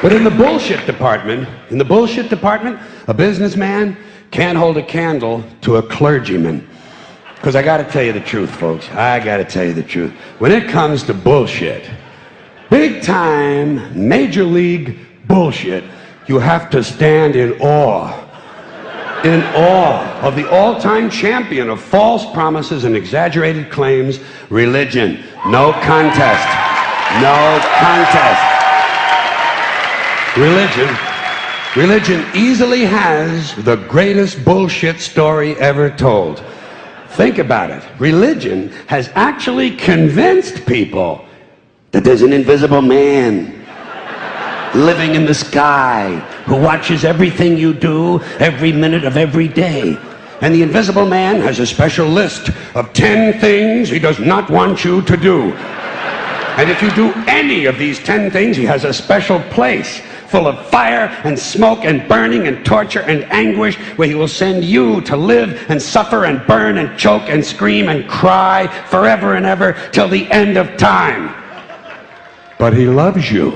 But in the bullshit department, a businessman can't hold a candle to a clergyman. Because I got to tell you the truth, folks. I got to tell you the truth. When it comes to bullshit, big time, major league bullshit, you have to stand in awe of the all-time champion of false promises and exaggerated claims, religion. No contest. No contest. Religion easily has the greatest bullshit story ever told. Think about it. Religion has actually convinced people that there's an invisible man living in the sky who watches everything you do every minute of every day. And the invisible man has a special list of 10 things he does not want you to do. And if you do any of these 10 things, he has a special place full of fire and smoke and burning and torture and anguish where he will send you to live and suffer and burn and choke and scream and cry forever and ever till the end of time. But he loves you.